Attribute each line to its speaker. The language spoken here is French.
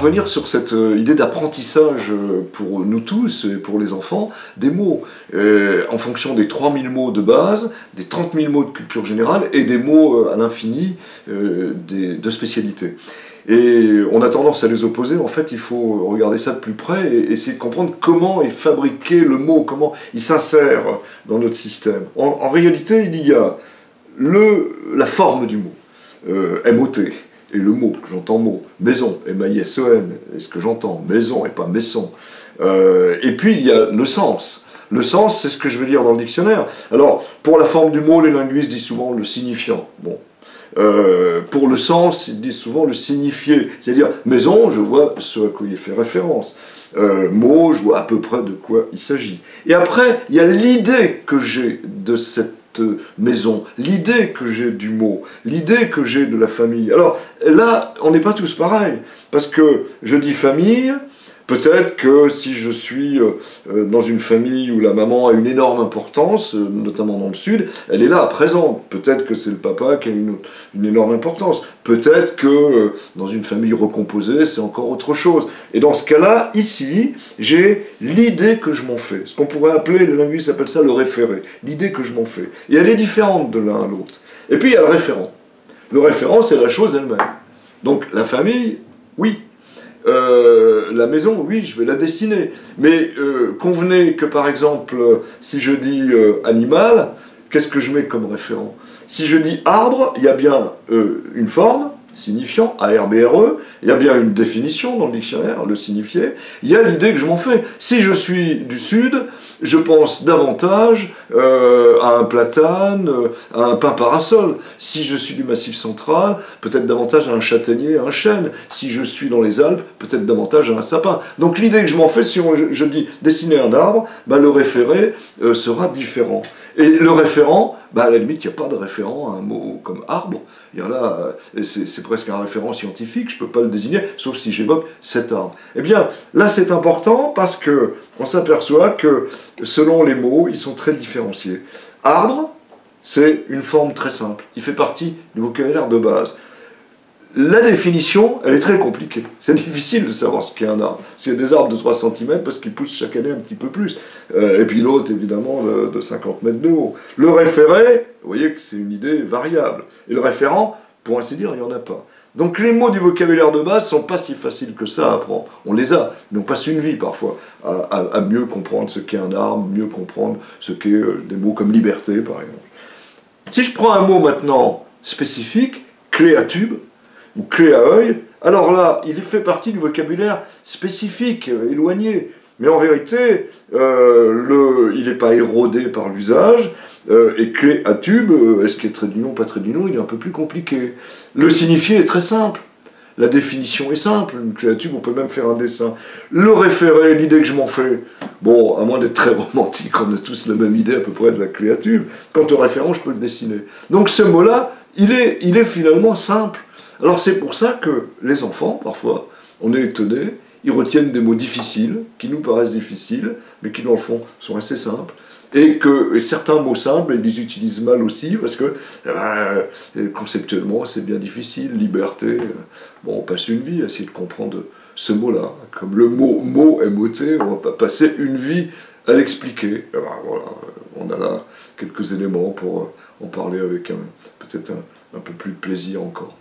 Speaker 1: revenir sur cette idée d'apprentissage pour nous tous et pour les enfants des mots, en fonction des 3000 mots de base, des 30 000 mots de culture générale et des mots à l'infini de spécialité. Et on a tendance à les opposer. En fait, il faut regarder ça de plus près et essayer de comprendre comment est fabriqué le mot, comment il s'insère dans notre système. En réalité, il y a la forme du mot, M-O-T, et le mot, j'entends mot, maison, M-A-I-S-O-N, est-ce que j'entends maison et pas maison. Et puis il y a le sens. Le sens, c'est ce que je vais lire dans le dictionnaire. Alors, pour la forme du mot, les linguistes disent souvent le signifiant. Bon. Pour le sens, ils disent souvent le signifié. C'est-à-dire, maison, je vois ce à quoi il est fait référence. Mot, je vois à peu près de quoi il s'agit. Et après, il y a l'idée que j'ai de cette maison, l'idée que j'ai du mot, l'idée que j'ai de la famille. Alors là, on n'est pas tous pareils, parce que je dis famille, peut-être que si je suis dans une famille où la maman a une énorme importance, notamment dans le sud, elle est là, présente. Peut-être que c'est le papa qui a une énorme importance. Peut-être que dans une famille recomposée, c'est encore autre chose. Et dans ce cas-là, ici, j'ai l'idée que je m'en fais. Ce qu'on pourrait appeler, les linguistes appellent ça le référé. L'idée que je m'en fais. Et elle est différente de l'un à l'autre. Et puis il y a le référent. Le référent, c'est la chose elle-même. Donc la famille, oui. La maison, oui, je vais la dessiner. Mais convenez que, par exemple, si je dis animal, qu'est-ce que je mets comme référent? Si je dis arbre, il y a bien une forme, signifiant, A-R-B-R-E, il y a bien une définition dans le dictionnaire, le signifié, il y a l'idée que je m'en fais. Si je suis du sud, je pense davantage à un platane, à un pin parasol. Si je suis du Massif central, peut-être davantage à un châtaignier, à un chêne. Si je suis dans les Alpes, peut-être davantage à un sapin. Donc l'idée que je m'en fais, si je dis dessiner un arbre, bah, le référé sera différent. Et le référent, bah, à la limite, il n'y a pas de référent à un mot comme arbre. Il y en a, c'est presque un référent scientifique, je ne peux pas le désigner, sauf si j'évoque cet arbre. Eh bien, là, c'est important parce qu'on s'aperçoit que, selon les mots, ils sont très différenciés. Arbre, c'est une forme très simple. Il fait partie du vocabulaire de base. La définition, elle est très compliquée. C'est difficile de savoir ce qu'est un arbre. Parce qu'il y a des arbres de 3 cm parce qu'ils poussent chaque année un petit peu plus. Et puis l'autre, évidemment, de 50 mètres de haut. Le référé, vous voyez que c'est une idée variable. Et le référent, pour ainsi dire, il n'y en a pas. Donc les mots du vocabulaire de base ne sont pas si faciles que ça à apprendre. On les a, mais on passe une vie parfois à mieux comprendre ce qu'est un arbre, mieux comprendre ce qu'est des mots comme liberté, par exemple. Si je prends un mot maintenant spécifique, clé à tube, ou clé à œil, alors là, il fait partie du vocabulaire spécifique, éloigné. Mais en vérité, il n'est pas érodé par l'usage, et clé à tube, est-ce qu'il est trait d'union, pas trait d'union, il est un peu plus compliqué. Le signifié est très simple. La définition est simple, une clé à tube, on peut même faire un dessin. Le référé, l'idée que je m'en fais, bon, à moins d'être très romantique, on a tous la même idée à peu près de la clé à tube. Quant au référent, je peux le dessiner. Donc ce mot-là, il est finalement simple. Alors c'est pour ça que les enfants, parfois, on est étonnés, ils retiennent des mots difficiles, qui nous paraissent difficiles, mais qui dans le fond sont assez simples, et certains mots simples, ils les utilisent mal aussi, parce que conceptuellement c'est bien difficile, liberté, bon on passe une vie à essayer de comprendre ce mot-là, comme le mot M-O-T, on ne va pas passer une vie à l'expliquer. Voilà, on a là quelques éléments pour en parler avec peut-être un peu plus de plaisir encore.